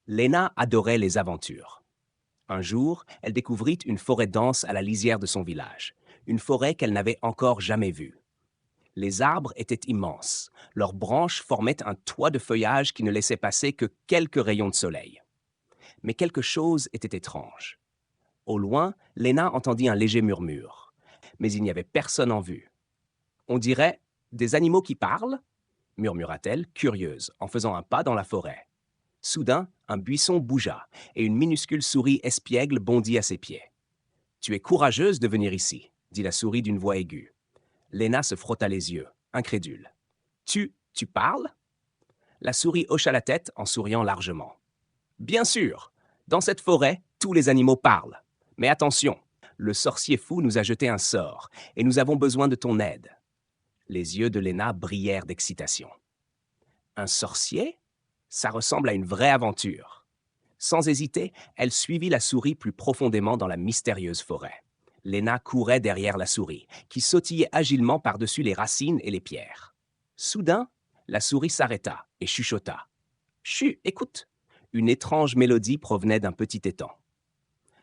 Léna adorait les aventures. Un jour, elle découvrit une forêt dense à la lisière de son village, une forêt qu'elle n'avait encore jamais vue. Les arbres étaient immenses, leurs branches formaient un toit de feuillage qui ne laissait passer que quelques rayons de soleil. Mais quelque chose était étrange. Au loin, Léna entendit un léger murmure, mais il n'y avait personne en vue. On dirait des animaux qui parlent, murmura-t-elle, curieuse, en faisant un pas dans la forêt. Soudain, un buisson bougea, et une minuscule souris espiègle bondit à ses pieds. Tu es courageuse de venir ici, dit la souris d'une voix aiguë. Léna se frotta les yeux, incrédule. Tu parles? La souris hocha la tête en souriant largement. Bien sûr, dans cette forêt, tous les animaux parlent. Mais attention, le sorcier fou nous a jeté un sort, et nous avons besoin de ton aide. Les yeux de Léna brillèrent d'excitation. Un sorcier? Ça ressemble à une vraie aventure. Sans hésiter, elle suivit la souris plus profondément dans la mystérieuse forêt. Léna courait derrière la souris, qui sautillait agilement par-dessus les racines et les pierres. Soudain, la souris s'arrêta et chuchota. Chut, écoute! Une étrange mélodie provenait d'un petit étang.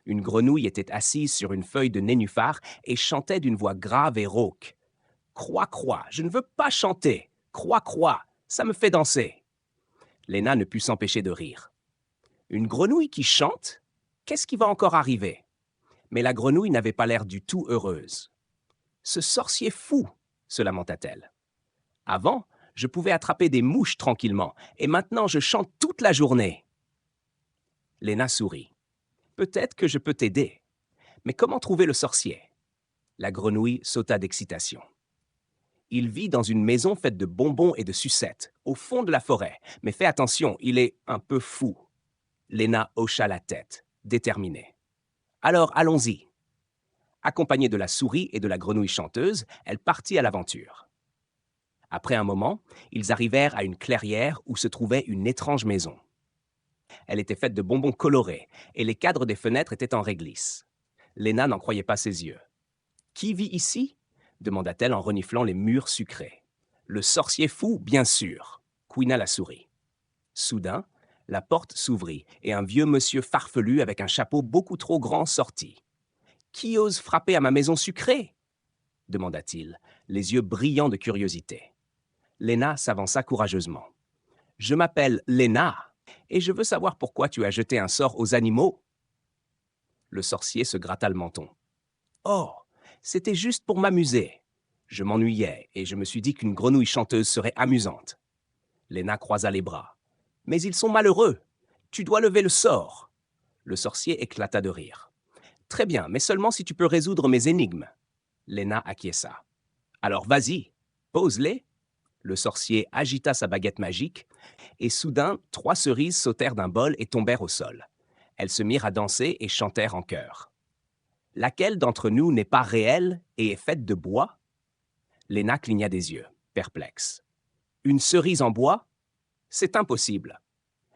Une grenouille était assise sur une feuille de nénuphar et chantait d'une voix grave et rauque. Croix, croix, je ne veux pas chanter. Croix, croix, ça me fait danser. Léna ne put s'empêcher de rire. Une grenouille qui chante? Qu'est-ce qui va encore arriver? Mais la grenouille n'avait pas l'air du tout heureuse. Ce sorcier fou, se lamenta-t-elle. Avant, je pouvais attraper des mouches tranquillement, et maintenant je chante toute la journée. Léna sourit. Peut-être que je peux t'aider. Mais comment trouver le sorcier? La grenouille sauta d'excitation. Il vit dans une maison faite de bonbons et de sucettes, au fond de la forêt. Mais fais attention, il est un peu fou. Léna hocha la tête, déterminée. Alors allons-y. Accompagnée de la souris et de la grenouille chanteuse, elle partit à l'aventure. Après un moment, ils arrivèrent à une clairière où se trouvait une étrange maison. Elle était faite de bonbons colorés et les cadres des fenêtres étaient en réglisse. Léna n'en croyait pas ses yeux. Qui vit ici? Demanda-t-elle en reniflant les murs sucrés. Le sorcier fou, bien sûr, couina la souris. Soudain, la porte s'ouvrit et un vieux monsieur farfelu avec un chapeau beaucoup trop grand sortit. Qui ose frapper à ma maison sucrée? Demanda-t-il, les yeux brillants de curiosité. Léna s'avança courageusement. Je m'appelle Léna, et je veux savoir pourquoi tu as jeté un sort aux animaux. Le sorcier se gratta le menton. Oh, c'était juste pour m'amuser. Je m'ennuyais et je me suis dit qu'une grenouille chanteuse serait amusante. Léna croisa les bras. Mais ils sont malheureux. Tu dois lever le sort. Le sorcier éclata de rire. Très bien, mais seulement si tu peux résoudre mes énigmes. Léna acquiesça. Alors vas-y, pose-les. Le sorcier agita sa baguette magique, et soudain, 3 cerises sautèrent d'un bol et tombèrent au sol. Elles se mirent à danser et chantèrent en chœur. Laquelle d'entre nous n'est pas réelle et est faite de bois? Léna cligna des yeux, perplexe. Une cerise en bois? C'est impossible.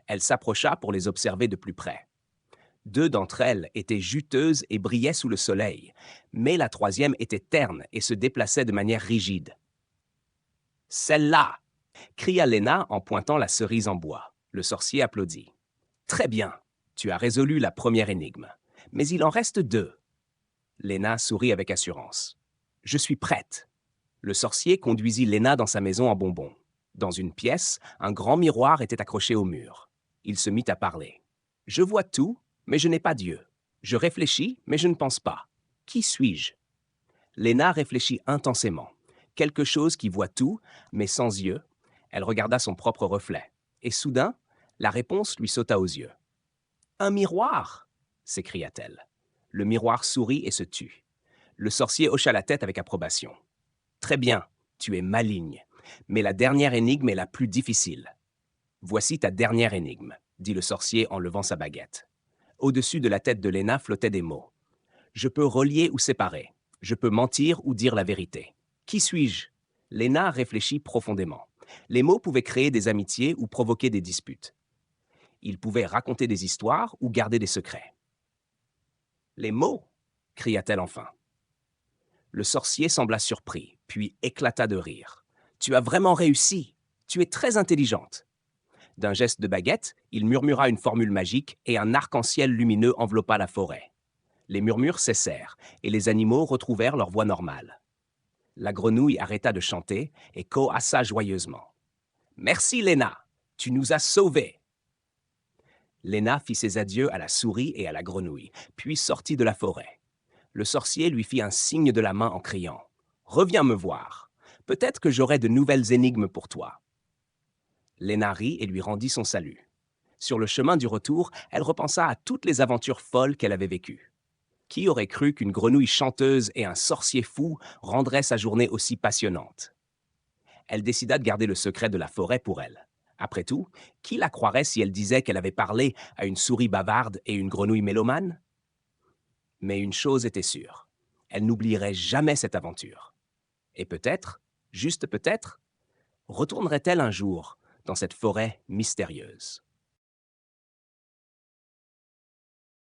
Elle s'approcha pour les observer de plus près. 2 d'entre elles étaient juteuses et brillaient sous le soleil, mais la troisième était terne et se déplaçait de manière rigide. Celle-là! Cria Léna en pointant la cerise en bois. Le sorcier applaudit. Très bien, tu as résolu la première énigme. Mais il en reste 2. Léna sourit avec assurance. Je suis prête. Le sorcier conduisit Léna dans sa maison en bonbons. Dans une pièce, un grand miroir était accroché au mur. Il se mit à parler. Je vois tout, mais je n'ai pas d'yeux. Je réfléchis, mais je ne pense pas. Qui suis-je? Léna réfléchit intensément. Quelque chose qui voit tout, mais sans yeux. Elle regarda son propre reflet. Et soudain, la réponse lui sauta aux yeux. Un miroir! S'écria-t-elle. Le miroir sourit et se tut. Le sorcier hocha la tête avec approbation. Très bien, tu es maligne. Mais la dernière énigme est la plus difficile. Voici ta dernière énigme, dit le sorcier en levant sa baguette. Au-dessus de la tête de Léna flottaient des mots. Je peux relier ou séparer. Je peux mentir ou dire la vérité. Qui suis-je? Léna réfléchit profondément. Les mots pouvaient créer des amitiés ou provoquer des disputes. Ils pouvaient raconter des histoires ou garder des secrets. Les mots! Cria-t-elle enfin. Le sorcier sembla surpris, puis éclata de rire. Tu as vraiment réussi. Tu es très intelligente. D'un geste de baguette, il murmura une formule magique et un arc-en-ciel lumineux enveloppa la forêt. Les murmures cessèrent et les animaux retrouvèrent leur voix normale. La grenouille arrêta de chanter et coassa joyeusement. « Merci, Léna, tu nous as sauvés !» Léna fit ses adieux à la souris et à la grenouille, puis sortit de la forêt. Le sorcier lui fit un signe de la main en criant « Reviens me voir. Peut-être que j'aurai de nouvelles énigmes pour toi. » Léna rit et lui rendit son salut. Sur le chemin du retour, elle repensa à toutes les aventures folles qu'elle avait vécues. Qui aurait cru qu'une grenouille chanteuse et un sorcier fou rendraient sa journée aussi passionnante? Elle décida de garder le secret de la forêt pour elle. Après tout, qui la croirait si elle disait qu'elle avait parlé à une souris bavarde et une grenouille mélomane? Mais une chose était sûre, elle n'oublierait jamais cette aventure. Et peut-être, juste peut-être, retournerait-elle un jour dans cette forêt mystérieuse.